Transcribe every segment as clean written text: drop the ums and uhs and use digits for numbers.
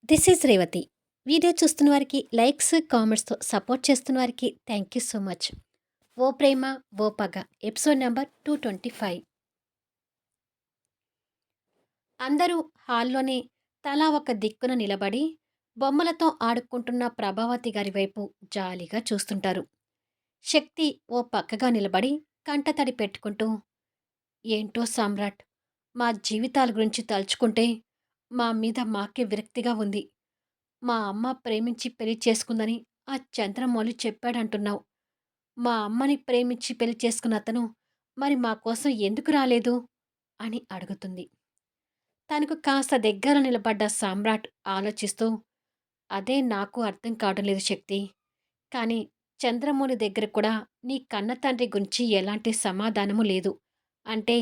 This is Revathi. Video చూస్తున్న వారికి likes, కామెంట్స్‌తో support చేస్తున్న వారికి థ్యాంక్ యూ సో మచ్. 'ఓ ప్రేమ ఓ పగ' ఎపిసోడ్ నంబర్ 225. అందరూ హాల్లోనే తలా ఒక దిక్కున నిలబడి బొమ్మలతో ఆడుకుంటున్న ప్రభావతి గారి వైపు జాలిగా చూస్తుంటారు. శక్తి ఓ పక్కగా నిలబడి కంటతడి పెట్టుకుంటూ, ఏంటో సామ్రాట్, మా జీవితాల గురించి తలుచుకుంటే మా మీద మాకే విరక్తిగా ఉంది. మా అమ్మ ప్రేమించి పెళ్లి చేసుకుందని ఆ చంద్రమౌళి చెప్పాడంటున్నావు. మా అమ్మని ప్రేమించి పెళ్లి చేసుకున్న అతను మరి మా కోసం ఎందుకు రాలేదు అని అడుగుతుంది. తనకు కాస్త దగ్గర నిలబడ్డ సామ్రాట్ ఆలోచిస్తూ, అదే నాకు అర్థం కావడం లేదు శక్తి. కానీ చంద్రమౌళి దగ్గర కూడా నీ కన్న తండ్రి గురించి ఎలాంటి సమాధానము లేదు. అంటే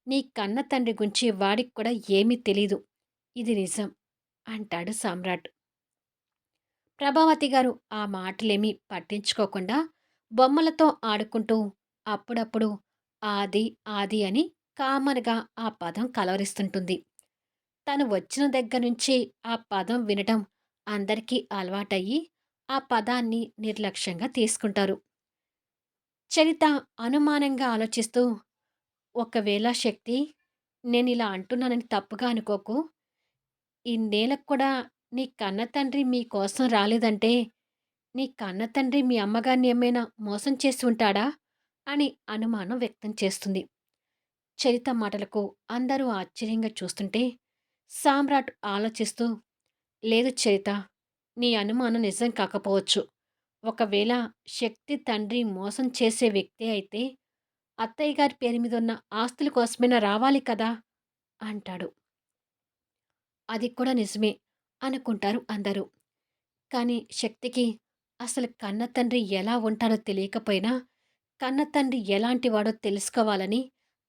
నీ కన్న తండ్రి గురించి వాడికి కూడా ఏమీ తెలీదు. ఇది నిజం అంటాడు సామ్రాట్. ప్రభావతి గారు ఆ మాటలేమీ పట్టించుకోకుండా బొమ్మలతో ఆడుకుంటూ అప్పుడప్పుడు ఆది ఆది అని కామన్గా ఆ పదం కలవరిస్తుంటుంది. తను వచ్చిన దగ్గర నుంచి ఆ పదం వినటం అందరికీ అలవాటయ్యి ఆ పదాన్ని నిర్లక్ష్యంగా తీసుకుంటారు. చరిత అనుమానంగా ఆలోచిస్తూ, ఒకవేళ శక్తి, నేనిలా అంటున్నానని తప్పుగా అనుకోకు. ఇన్నేళ్ళకు కూడా నీ కన్న తండ్రి మీకోసం రాలేదంటే నీ కన్న తండ్రి మీ అమ్మగారిని ఏమైనా మోసం చేసి ఉంటాడా అని అనుమానం వ్యక్తం చేస్తుంది. చరిత మాటలకు అందరూ ఆశ్చర్యంగా చూస్తుంటే సామ్రాట్ ఆలోచిస్తూ, లేదు చరిత, నీ అనుమానం నిజం కాకపోవచ్చు. ఒకవేళ శక్తి తండ్రి మోసం చేసే వ్యక్తి అయితే అత్తయ్య గారి పేరు మీద ఉన్న ఆస్తుల కోసమైనా రావాలి కదా అంటాడు. అది కూడా నిజమే అనుకుంటారు అందరూ. కానీ శక్తికి అసలు కన్న తండ్రి ఎలా ఉంటారో తెలియకపోయినా, కన్న తండ్రి ఎలాంటివాడో తెలుసుకోవాలని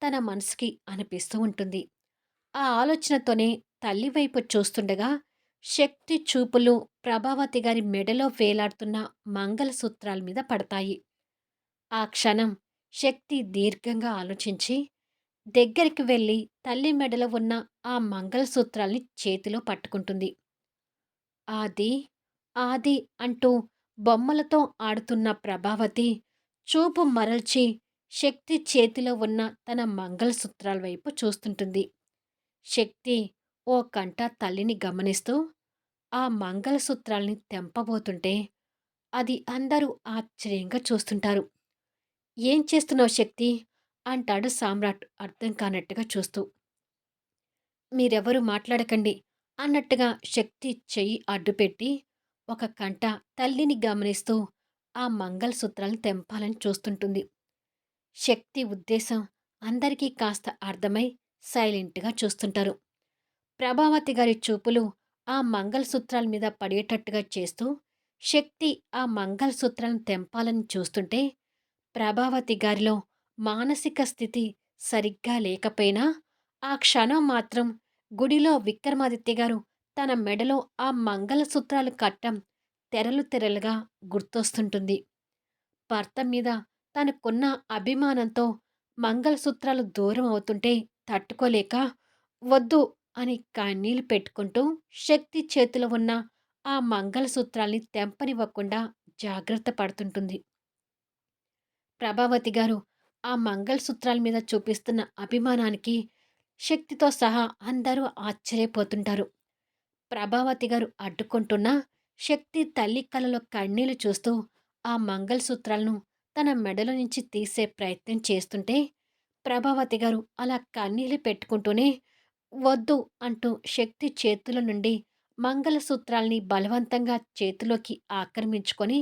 తన మనసుకి అనిపిస్తూ ఉంటుంది. ఆ ఆలోచనతోనే తల్లి వైపు చూస్తుండగా, శక్తి చూపులు ప్రభావతి గారి మెడలో వేలాడుతున్న మంగళసూత్రాల మీద పడతాయి. ఆ క్షణం శక్తి దీర్ఘంగా ఆలోచించి, దగ్గరికి వెళ్ళి తల్లి మెడలో ఉన్న ఆ మంగళసూత్రాల్ని చేతిలో పట్టుకుంటుంది. ఆది, ఆది అంటూ బొమ్మలతో ఆడుతున్న ప్రభావతి చూపు మరల్చి శక్తి చేతిలో ఉన్న తన మంగళసూత్రాల వైపు చూస్తుంటుంది. శక్తి ఓ కంట తల్లిని గమనిస్తూ ఆ మంగళసూత్రాల్ని తెంపబోతుంటే అది అందరూ ఆశ్చర్యంగా చూస్తుంటారు. ఏం చేస్తున్నావు శక్తి అంటాడు సామ్రాట్ అర్థం కానట్టుగా చూస్తూ. మీరెవరూ మాట్లాడకండి అన్నట్టుగా శక్తి చెయ్యి అడ్డుపెట్టి ఒక కంట తల్లిని గమనిస్తూ ఆ మంగళసూత్రాలను తెంపాలని చూస్తుంటుంది. శక్తి ఉద్దేశం అందరికీ కాస్త అర్థమై సైలెంట్గా చూస్తుంటారు. ప్రభావతి గారి చూపులు ఆ మంగళసూత్రాల మీద పడేటట్టుగా చేస్తూ శక్తి ఆ మంగళసూత్రాలను తెంపాలని చూస్తుంటే ప్రభావతి గారిలో మానసిక స్థితి సరిగ్గా లేకపోయినా ఆ క్షణం మాత్రం గుడిలో విక్రమాదిత్య గారు తన మెడలో ఆ మంగళసూత్రాలు కట్టం తెరలు తెరలుగా గుర్తొస్తుంటుంది. భర్త మీద తనకున్న అభిమానంతో మంగళసూత్రాలు దూరం అవుతుంటే తట్టుకోలేక వద్దు అని కన్నీళ్లు పెట్టుకుంటూ శక్తి చేతిలో ఉన్న ఆ మంగళసూత్రాల్ని తెంపనివ్వకుండా జాగ్రత్త పడుతుంటుంది. ప్రభావతి గారు ఆ మంగళసూత్రాల మీద చూపిస్తున్న అభిమానానికి శక్తితో సహా అందరూ ఆశ్చర్యపోతుంటారు. ప్రభావతి గారు అడ్డుకుంటున్నా శక్తి తల్లి కలలో కన్నీళ్లు చూస్తూ ఆ మంగళసూత్రాలను తన మెడలో నుంచి తీసే ప్రయత్నం చేస్తుంటే ప్రభావతి గారు అలా కన్నీళ్లు పెట్టుకుంటూనే వద్దు అంటూ శక్తి చేతుల నుండి మంగళసూత్రాల్ని బలవంతంగా చేతిలోకి ఆక్రమించుకొని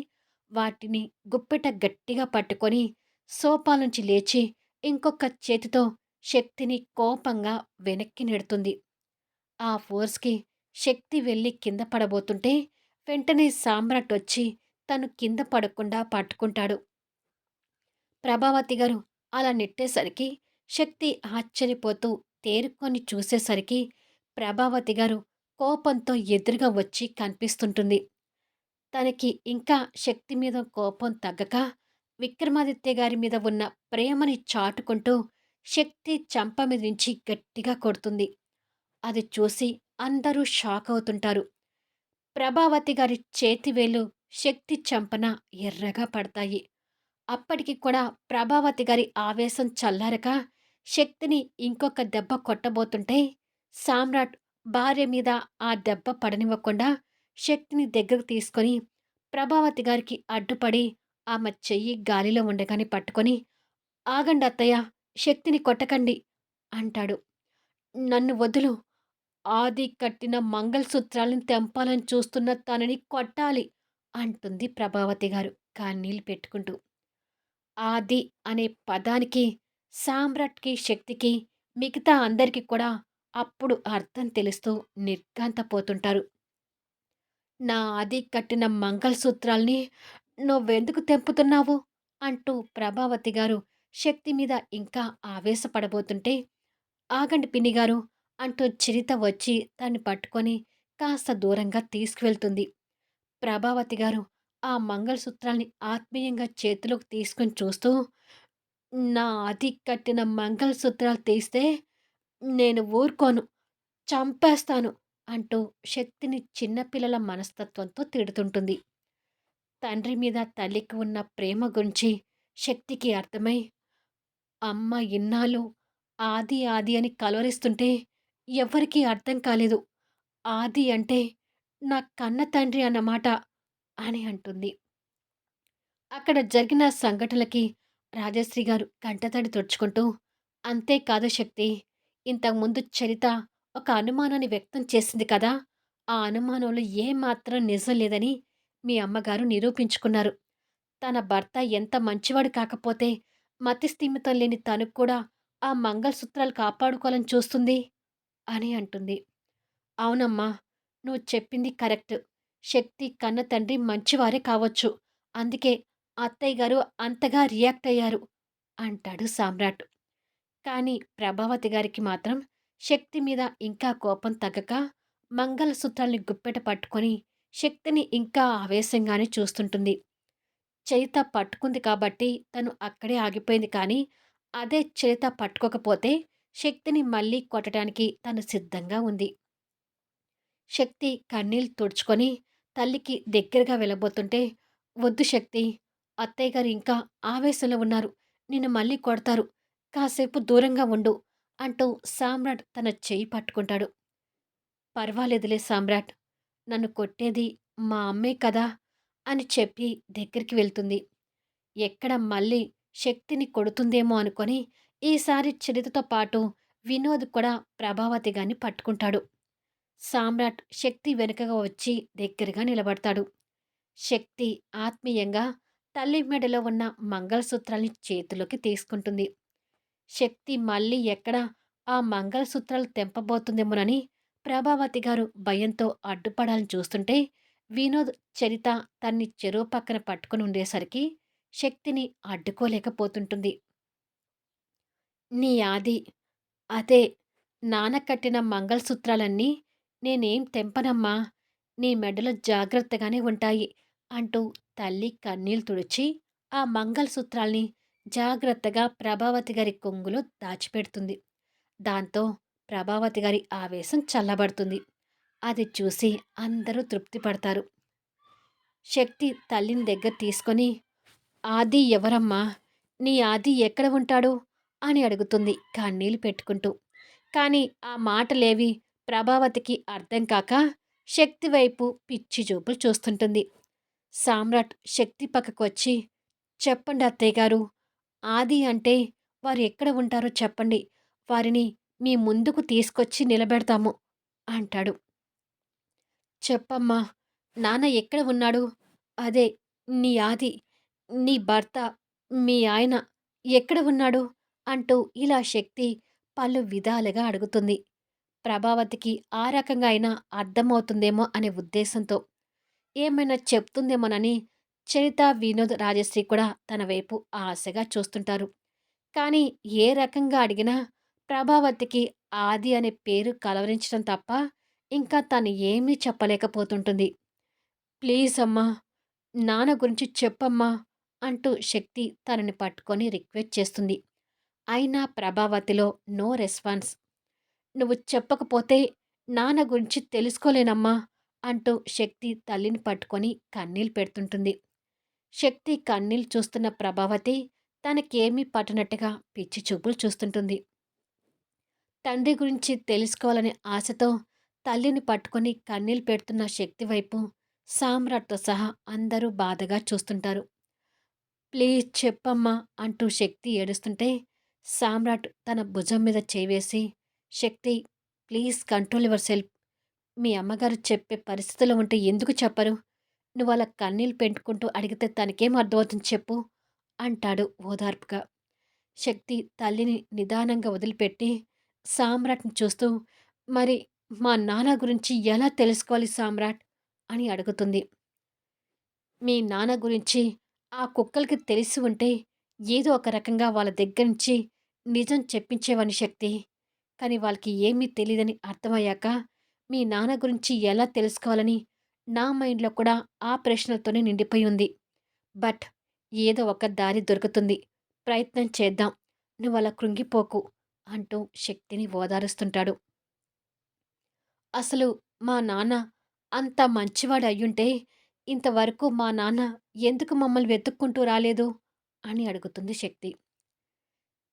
వాటిని గుప్పెట గట్టిగా పట్టుకొని సోఫా నుంచి లేచి ఇంకొక చేతితో శక్తిని కోపంగా వెనక్కి నెడుతుంది. ఆ ఫోర్స్‌కి శక్తి వెళ్ళి కింద పడబోతుంటే వెంటనే సామ్రాట్ వచ్చి తను కింద పడకుండా పట్టుకుంటాడు. ప్రభావతి గారు అలా నెట్టేసరికి శక్తి ఆశ్చర్యపోతూ తేరుకొని చూసేసరికి ప్రభావతి గారు కోపంతో ఎదురుగా వచ్చి కనిపిస్తుంటుంది. తనకి ఇంకా శక్తి మీద కోపం తగ్గక విక్రమాదిత్య గారి మీద ఉన్న ప్రేమని చాటుకుంటూ శక్తి చంప మీద నుంచి గట్టిగా కొడుతుంది. అది చూసి అందరూ షాక్ అవుతుంటారు. ప్రభావతి గారి చేతివేలు శక్తి చెంపన ఎర్రగా పడతాయి. అప్పటికి కూడా ప్రభావతి గారి ఆవేశం చల్లారక శక్తిని ఇంకొక దెబ్బ కొట్టబోతుంటే సామ్రాట్ భార్య మీద ఆ దెబ్బ పడనివ్వకుండా శక్తిని దగ్గరకు తీసుకొని ప్రభావతి గారికి అడ్డుపడి ఆమె చెయ్యి గాలిలో ఉండగానే పట్టుకొని "ఆగండి అత్తయ్య, శక్తిని కొట్టకండి" అంటాడు. "నన్ను వదులు. ఆది కట్టిన మంగళసూత్రాల్ని తెంపాలని చూస్తున్న తనని కొట్టాలి" అంటుంది ప్రభావతి గారు కన్నీళ్లు పెట్టుకుంటూ. ఆది అనే పదానికి సామ్రాట్‌కి, శక్తికి, మిగతా అందరికి కూడా అప్పుడు అర్థం తెలుస్తూ నిర్ఘాంతపోతుంటారు. "నా ఆది కట్టిన మంగళసూత్రాల్ని నువ్వెందుకు తెంపుతున్నావు?" అంటూ ప్రభావతి గారు శక్తి మీద ఇంకా ఆవేశపడబోతుంటే, "ఆగండి పిన్నిగారు" అంటూ చరిత వచ్చి దాన్ని పట్టుకొని కాస్త దూరంగా తీసుకువెళ్తుంది. ప్రభావతి గారు ఆ మంగళసూత్రాల్ని ఆత్మీయంగా చేతిలోకి తీసుకొని చూస్తూ, "నా ఆది కట్టిన మంగళసూత్రాలు తీస్తే నేను ఊరుకోను. చంపేస్తాను" అంటూ శక్తిని చిన్నపిల్లల మనస్తత్వంతో తిడుతుంటుంది. తండ్రి మీద తల్లికి ఉన్న ప్రేమ గురించి శక్తికి అర్థమై, అమ్మ ఇన్నాళ్ళు ఆది ఆది అని కలవరిస్తుంటే ఎవ్వరికీ అర్థం కాలేదు. ఆది అంటే నా కన్న తండ్రి అన్నమాట అని అంటుంది. అక్కడ జరిగిన సంఘటనలకి రాజశ్రీ గారు కంటతడి తుడుచుకుంటూ, "అంతేకాదు శక్తి, ఇంతకుముందు చరిత ఒక అనుమానాన్ని వ్యక్తం చేసింది కదా! ఆ అనుమానంలో ఏమాత్రం నిజం లేదని మీ అమ్మగారు నిరూపించుకున్నారు. తన భర్త ఎంత మంచివాడు కాకపోతే మతిస్థిమితం లేని తను కూడా ఆ మంగళసూత్రాలు కాపాడుకోవాలని చూస్తుంది" అని అంటుంది. "అవునమ్మా! నువ్వు చెప్పింది కరెక్ట్. శక్తి కన్న తండ్రి మంచివారే కావచ్చు. అందుకే అత్తయ్య గారు అంతగా రియాక్ట్ అయ్యారు" అంటాడు సామ్రాట్. కానీ ప్రభావతి గారికి మాత్రం శక్తి మీద ఇంకా కోపం తగ్గక మంగళసూత్రాల్ని గుప్పెట పట్టుకొని శక్తిని ఇంకా ఆవేశంగానే చూస్తుంటుంది. చరిత పట్టుకుంది కాబట్టి తను అక్కడే ఆగిపోయింది కానీ అదే చరిత పట్టుకోకపోతే శక్తిని మళ్ళీ కొట్టడానికి తను సిద్ధంగా ఉంది. శక్తి కన్నీళ్లు తుడుచుకొని తల్లికి దగ్గరగా వెళ్ళబోతుంటే, "వద్దు శక్తి, అత్తయ్య గారు ఇంకా ఆవేశంలో ఉన్నారు. నిన్ను మళ్ళీ కొడతారు. కాసేపు దూరంగా ఉండు" అంటూ సామ్రాట్ తన చెయ్యి పట్టుకుంటాడు. "పర్వాలేదులే సామ్రాట్, నన్ను కొట్టేది మా అమ్మే కదా" అని చెప్పి దగ్గరికి వెళ్తుంది. ఎక్కడ మళ్ళీ శక్తిని కొడుతుందేమో అనుకొని ఈసారి చరితతో పాటు వినోద్ కూడా ప్రభావతి గారిని పట్టుకుంటాడు. సామ్రాట్ శక్తి వెనుకగా వచ్చి దగ్గరగా నిలబడతాడు. శక్తి ఆత్మీయంగా తల్లి మెడలో ఉన్న మంగళసూత్రాల్ని చేతిలోకి తీసుకుంటుంది. శక్తి మళ్ళీ ఎక్కడ ఆ మంగళసూత్రాలు తెంపబోతుందేమోనని ప్రభావతి గారు భయంతో అడ్డుపడాలని చూస్తుంటే వినోద్, చరిత తన్ని చెరువు పక్కన పట్టుకుని ఉండేసరికి శక్తిని అడ్డుకోలేకపోతుంటుంది. "నీ ఆది, అదే నాన్న కట్టిన మంగళసూత్రాలన్నీ నేనేం తెంపనమ్మా. నీ మెడలో జాగ్రత్తగానే ఉంటాయి" అంటూ తల్లి కన్నీళ్లు తుడిచి ఆ మంగళసూత్రాల్ని జాగ్రత్తగా ప్రభావతి గారి కొంగులో దాచిపెడుతుంది. దాంతో ప్రభావతి గారి ఆవేశం చల్లబడుతుంది. అది చూసి అందరూ తృప్తి పడతారు. శక్తి తల్లిని దగ్గర తీసుకొని, "ఆది ఎవరమ్మా? నీ ఆది ఎక్కడ ఉంటాడు?" అని అడుగుతుంది కన్నీళ్లు పెట్టుకుంటూ. కానీ ఆ మాటలేవి ప్రభావతికి అర్థం కాక శక్తి వైపు పిచ్చి చూపులు చూస్తుంటుంది. సామ్రాట్ శక్తి పక్కకు వచ్చి, "చెప్పండి అత్తయ్య గారు. ఆది అంటే వారు ఎక్కడ ఉంటారో చెప్పండి. వారిని మీ ముందుకు తీసుకొచ్చి నిలబెడతాము" అంటాడు. "చెప్పమ్మా, నాన్న ఎక్కడ ఉన్నాడు? అదే నీ ఆది, నీ భర్త, మీ ఆయన ఎక్కడ ఉన్నాడు?" అంటూ ఇలా శక్తి పలు విధాలుగా అడుగుతుంది. ప్రభావతికి ఆ రకంగా అయినా అర్థమవుతుందేమో అనే ఉద్దేశంతో. ఏమైనా చెప్తుందేమోనని చరిత, వినోద్, రాజశ్రీ కూడా తన వైపు ఆశగా చూస్తుంటారు. కానీ ఏ రకంగా అడిగినా ప్రభావతికి ఆది అనే పేరు కలవరించడం తప్ప ఇంకా తను ఏమీ చెప్పలేకపోతుంటుంది. "ప్లీజ్ అమ్మా, నాన్న గురించి చెప్పమ్మా" అంటూ శక్తి తనని పట్టుకొని రిక్వెస్ట్ చేస్తుంది. అయినా ప్రభావతిలో నో రెస్పాన్స్. "నువ్వు చెప్పకపోతే నాన్న గురించి తెలుసుకోలేనమ్మా" అంటూ శక్తి తల్లిని పట్టుకొని కన్నీళ్ళు పెడుతుంటుంది. శక్తి కన్నీళ్ళు చూస్తున్న ప్రభావతి తనకేమీ పట్టనట్టుగా పిచ్చి చూపులు చూస్తుంటుంది. తండ్రి గురించి తెలుసుకోవాలనే ఆశతో తల్లిని పట్టుకొని కన్నీళ్ళు పెడుతున్న శక్తి వైపు సామ్రాట్‌తో సహా అందరూ బాధగా చూస్తుంటారు. "ప్లీజ్ చెప్పమ్మా" అంటూ శక్తి ఏడుస్తుంటే సామ్రాట్ తన భుజం మీద చేయి వేసి, "శక్తి, ప్లీజ్ కంట్రోల్ యువర్ సెల్ఫ్. మీ అమ్మగారు చెప్పే పరిస్థితిలో ఉంటే ఎందుకు చెప్పరు? నువ్వలా కన్నీళ్ళు పెట్టుకుంటూ అడిగితే తనకేం అర్థమవుతుంది చెప్పు" అంటాడు ఓదార్పుగా. శక్తి తల్లిని నిదానంగా వదిలిపెట్టి సామ్రాట్‌ని చూస్తూ, "మరి మా నాన్న గురించి ఎలా తెలుసుకోవాలి సామ్రాట్?" అని అడుగుతుంది. "మీ నాన్న గురించి ఆ కుక్కలకి తెలిసి ఉంటే ఏదో ఒక రకంగా వాళ్ళ దగ్గర నుంచి నిజం చెప్పించేవాడిని శక్తి. కానీ వాళ్ళకి ఏమీ తెలీదని అర్థమయ్యాక మీ నాన్న గురించి ఎలా తెలుసుకోవాలని నా మైండ్‌లో కూడా ఆ ప్రశ్నలతోనే నిండిపోయి ఉంది. బట్ ఏదో ఒక దారి దొరుకుతుంది. ప్రయత్నం చేద్దాం. నువ్వలా కృంగిపోకు" అంటూ శక్తిని ఓదారుస్తుంటాడు. "అసలు మా నాన్న అంత మంచివాడు అయ్యుంటే ఇంతవరకు మా నాన్న ఎందుకు మమ్మల్ని వెతుక్కుంటూ రాలేదు?" అని అడుగుతుంది శక్తి.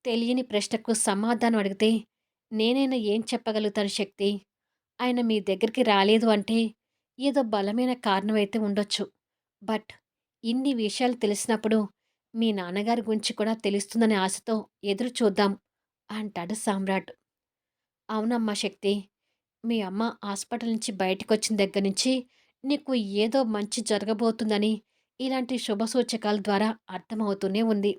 తెలియని ప్రశ్నకు సమాధానం అడిగితే నేనైనా ఏం చెప్పగలుగుతాను శక్తి? ఆయన మీ దగ్గరికి రాలేదు అంటే ఏదో బలమైన కారణమైతే ఉండొచ్చు. బట్ ఇన్ని విషయాలు తెలిసినప్పుడు మీ నాన్నగారి గురించి కూడా తెలుస్తుందనే ఆశతో ఎదురు చూద్దాం అంటాడు సామ్రాట్. అవునమ్మా శక్తి. మీ అమ్మ హాస్పిటల్ నుంచి బయటకొచ్చిన దగ్గర నుంచి నీకు ఏదో మంచి జరగబోతుందని ఇలాంటి శుభసూచకాల ద్వారా అర్థమవుతూనే ఉంది.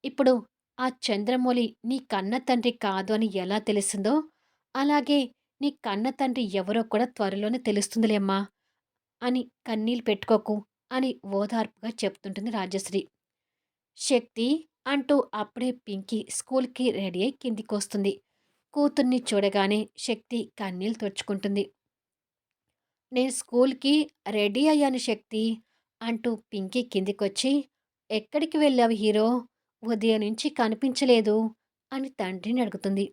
ఇప్పుడు ఆ చంద్రమౌళి నీ కన్న తండ్రి కాదు అని ఎలా తెలిసిందో, అలాగే నీ కన్న తండ్రి ఎవరో కూడా త్వరలోనే తెలుస్తుందిలేమ్మా అని కన్నీళ్ళు పెట్టుకోకు అని ఓదార్పుగా చెప్తుంటుంది రాజశ్రీ. శక్తి అంటూ అప్పుడే పింకీ స్కూల్‌కి రెడీ అయి కిందికొస్తుంది. కూతుర్ని చూడగానే శక్తి కన్నీళ్ళు తుడుచుకుంటుంది. "నేను స్కూల్‌కి రెడీ అయ్యాను శక్తి" అంటూ పింకీ కిందికొచ్చి, "ఎక్కడికి వెళ్ళావు హీరో? ఉదయం నుంచి కనిపించలేదు" అని తండ్రిని అడుగుతుంది.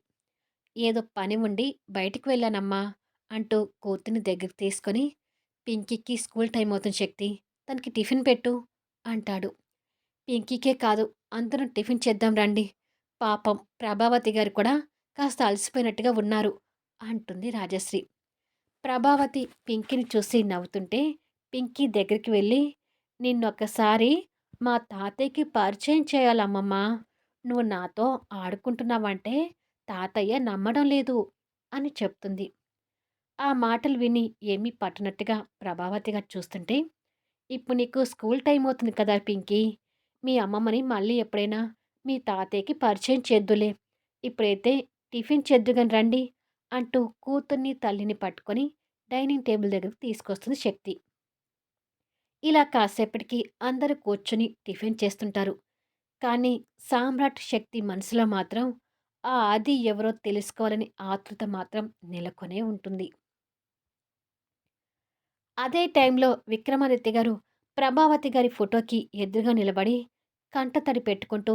"ఏదో పని ఉండి బయటికి వెళ్ళానమ్మా" అంటూ కూతుర్ని దగ్గరికి తీసుకొని, "పింకీకి స్కూల్ టైమ్ అవుతుంది శక్తి. తనకి టిఫిన్ పెట్టు" అంటాడు. "పింకీకే కాదు, అందరం టిఫిన్ చేద్దాం రండి. పాపం ప్రభావతి గారు కూడా కాస్త అలసిపోయినట్టుగా ఉన్నారు" అంటుంది రాజశ్రీ. ప్రభావతి పింకీని చూసి నవ్వుతుంటే పింకీ దగ్గరికి వెళ్ళి, "నిన్నొక్కసారి మా తాతయ్యకి పరిచయం చేయాలమ్మమ్మ. నువ్వు నాతో ఆడుకుంటున్నావంటే తాతయ్య నమ్మడం లేదు" అని చెప్తుంది. ఆ మాటలు విని ఏమీ పట్టనట్టుగా ప్రభావతి గారు చూస్తుంటే, "ఇప్పుడు నీకు స్కూల్ టైమ్ అవుతుంది కదా పింకీ! మీ అమ్మమ్మని మళ్ళీ ఎప్పుడైనా మీ తాతయ్యకి పరిచయం చేద్దులే. ఇప్పుడైతే టిఫిన్ చేద్దుగాని రండి" అంటూ కూతుర్ని, తల్లిని పట్టుకొని డైనింగ్ టేబుల్ దగ్గరికి తీసుకొస్తుంది శక్తి. ఇలా కాసేపటికి అందరూ కూర్చొని టిఫిన్ చేస్తుంటారు. కానీ సామ్రాట్ శక్తి మనసులో మాత్రం ఆ ఆది ఎవరో తెలుసుకోవాలని ఆతృత మాత్రం నెలకొనే ఉంటుంది. అదే టైంలో విక్రమాదిత్య గారు ప్రభావతి గారి ఫోటోకి ఎదురుగా నిలబడి కంటతడి పెట్టుకుంటూ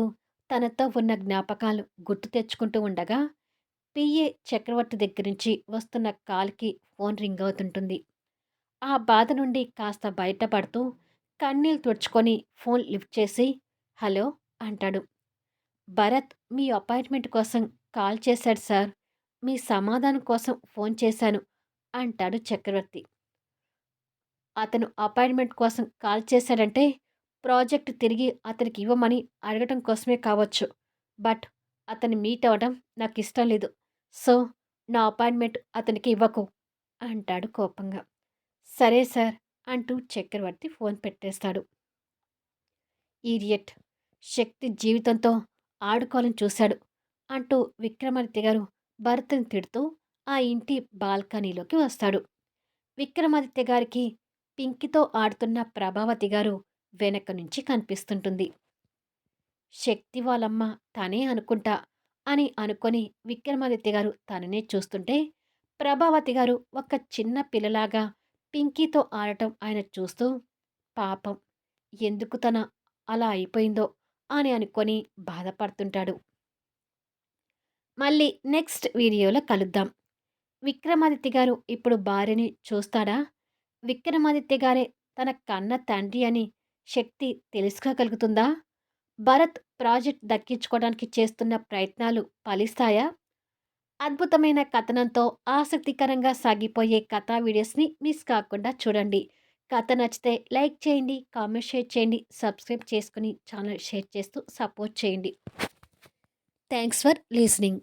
తనతో ఉన్న జ్ఞాపకాలు గుర్తు తెచ్చుకుంటూ ఉండగా పిఏ చక్రవర్తి దగ్గర నుంచి వస్తున్న కాల్‌కి ఫోన్ రింగ్ అవుతుంటుంది. ఆ బాధ నుండి కాస్త బయటపడుతూ కన్నీళ్లు తుడుచుకొని ఫోన్ లిఫ్ట్ చేసి, "హలో" అంటాడు. "భరత్ మీ అపాయింట్మెంట్ కోసం కాల్ చేశాడు సార్. మీ సమాధానం కోసం ఫోన్ చేశాను" అంటాడు చక్రవర్తి. అతను అపాయింట్మెంట్ కోసం కాల్ చేశాడంటే ప్రాజెక్ట్ తిరిగి అతనికి ఇవ్వమని అడగటం కోసమే కావచ్చు. బట్ అతన్ని మీట్ అవ్వడం నాకిష్టం లేదు. సో, నా అపాయింట్మెంట్ అతనికి ఇవ్వకు అంటాడు కోపంగా. "సరే సార్" అంటూ చక్రవర్తి ఫోన్ పెట్టేస్తాడు. ఈడియట్! శక్తి జీవితంతో ఆడుకోవాలని చూశాడు అంటూ విక్రమాదిత్య గారు భరత్‌ని తిడుతూ ఆ ఇంటి బాల్కనీలోకి వస్తాడు. విక్రమాదిత్య గారికి పింకీతో ఆడుతున్న ప్రభావతి గారు వెనక నుంచి కనిపిస్తుంటుంది. శక్తి వాళ్ళమ్మ తనే అనుకుంటా అని అనుకొని విక్రమాదిత్య గారు తననే చూస్తుంటే ప్రభావతి గారు ఒక చిన్న పిల్లలాగా పింకీతో ఆడటం ఆయన చూస్తూ పాపం ఎందుకు తన అలా అయిపోయిందో అని అనుకొని బాధపడుతుంటాడు. మళ్ళీ నెక్స్ట్ వీడియోలో కలుద్దాం. విక్రమాదిత్య గారు ఇప్పుడు భార్యని చూస్తాడా? విక్రమాదిత్య గారే తన కన్న తండ్రి అని శక్తి తెలుసుకోగలుగుతుందా? భరత్ ప్రాజెక్ట్ దక్కించుకోవడానికి చేస్తున్న ప్రయత్నాలు ఫలిస్తాయా? అద్భుతమైన కథనంతో ఆసక్తికరంగా సాగిపోయే కథా వీడియోస్‌ని మిస్ కాకుండా చూడండి. కథ నచ్చితే లైక్ చేయండి, కామెంట్ షేర్ చేయండి, సబ్స్క్రైబ్ చేసుకొని ఛానల్ షేర్ చేస్తూ సపోర్ట్ చేయండి. Thanks for listening.